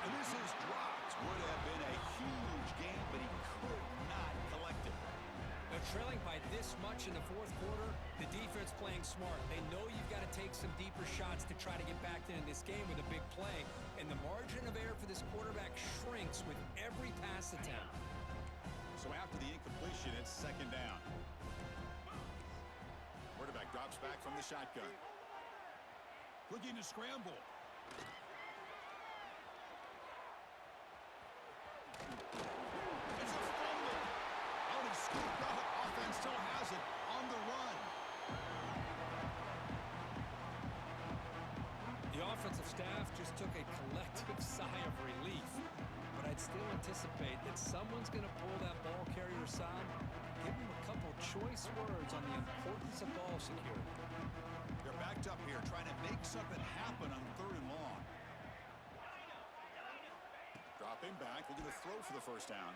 [SPEAKER 2] And this is dropped. Would have been a huge game, but he could not collect it.
[SPEAKER 3] They're trailing by this much in the fourth quarter. The defense playing smart. They know you've got to take some deeper shots to try to get back in this game with a big play. And the margin of error for this quarterback shrinks with every pass attempt.
[SPEAKER 2] So after the incompletion, it's second down. Quarterback drops back from the shotgun. Looking to scramble. It's a fumble. Out he scooped up. Offense still has it on the run.
[SPEAKER 3] The offensive staff just took a collective sigh of relief. But I'd still anticipate that someone's going to pull that ball carrier aside, give him a couple choice words on the importance of ball security.
[SPEAKER 2] They're backed up here, trying to make something happen on third and long. Dropping back, looking to throw for the first down.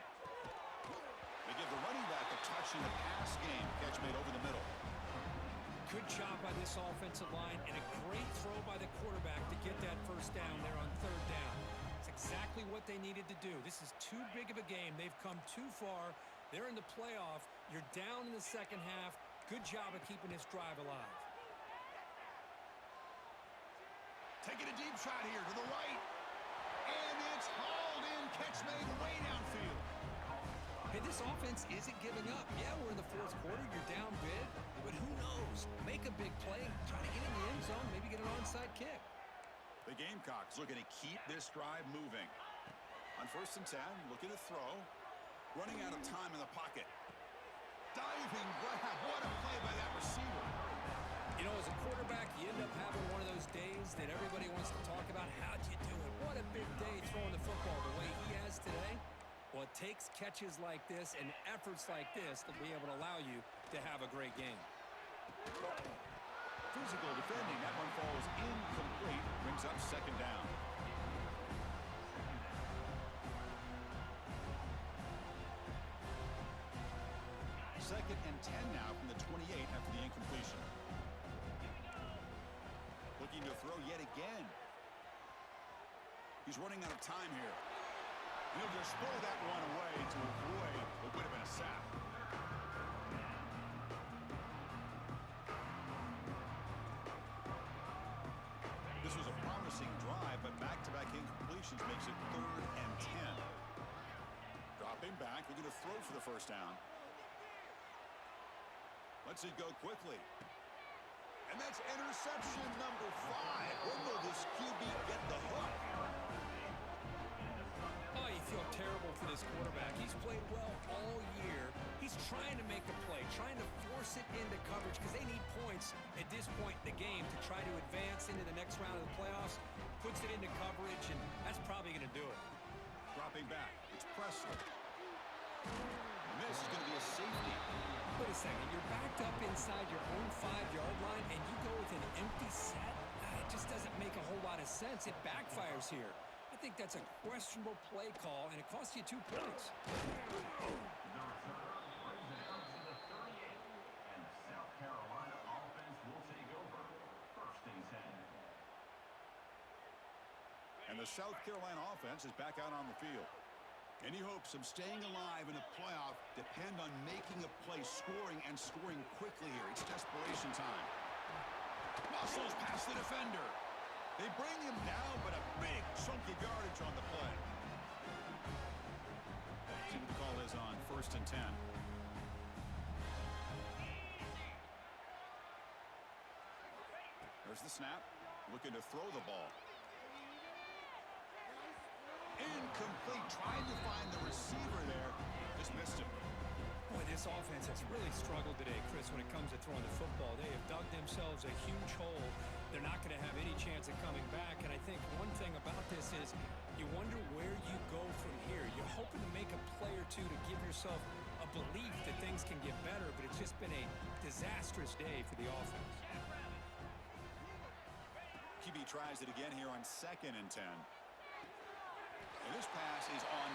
[SPEAKER 2] They give the running back a touch in the pass game. Catch made over the middle.
[SPEAKER 3] Good job by this offensive line and a great throw by the quarterback to get that first down there on third down. It's exactly what they needed to do. This is too big of a game. They've come too far. They're in the playoff. You're down in the second half. Good job of keeping this drive alive.
[SPEAKER 2] Taking a deep shot here to the right. And it's hauled in. Catch made way downfield.
[SPEAKER 3] Hey, this offense isn't giving up. Yeah, we're in the fourth quarter. You're down big. But who knows? Make a big play. Try to get in the end zone. Maybe get an onside kick.
[SPEAKER 2] The Gamecocks looking to keep this drive moving. On 1st and 10, looking to throw. Running out of time in the pocket. Diving grab. What a play by that receiver.
[SPEAKER 3] You know, as a quarterback, you end up having one of those days that everybody wants to talk about. How'd you do it? What a big day throwing the football the way he has today. Well, it takes catches like this and efforts like this to be able to allow you to have a great game.
[SPEAKER 2] Physical defending. That one falls incomplete. Brings up second down. Second and 10 now from the 28 after the incompletion. Looking to throw yet again. He's running out of time here. And he'll just throw that one away to avoid what would have been a sack. This was a promising drive, but back-to-back incompletions makes it 3rd and 10. Dropping back, we're going to throw for the first down. Lets it go quickly. And that's interception number 5. When will this QB get the hook?
[SPEAKER 3] Oh, you feel terrible for this quarterback. He's played well all year. He's trying to make a play, trying to force it into coverage because they need points at this point in the game to try to advance into the next round of the playoffs. Puts it into coverage, and that's probably going to do it.
[SPEAKER 2] Dropping back. It's Presley. And this is going to be a safety.
[SPEAKER 3] Wait a second. You're backed up inside your own 5-yard line, and you go with an empty set? It just doesn't make a whole lot of sense. It backfires here. I think that's a questionable play call, and it costs you 2 points.
[SPEAKER 2] And the South Carolina offense is back out on the field. Any hopes of staying alive in a playoff depend on making a play, scoring, and scoring quickly here. It's desperation time. Muscles past the defender. They bring him down, but a big chunk of yardage on the play. See what the call is on 1st and 10. There's the snap. Looking to throw the ball. Incomplete. Trying to find the receiver there. Just missed him.
[SPEAKER 3] Boy, this offense has really struggled today, Chris, when it comes to throwing the football. They have dug themselves a huge hole. They're not going to have any chance of coming back. And I think one thing about this is you wonder where you go from here. You're hoping to make a play or two to give yourself a belief that things can get better, but it's just been a disastrous day for the offense.
[SPEAKER 2] QB tries it again here on 2nd and 10. And this pass is on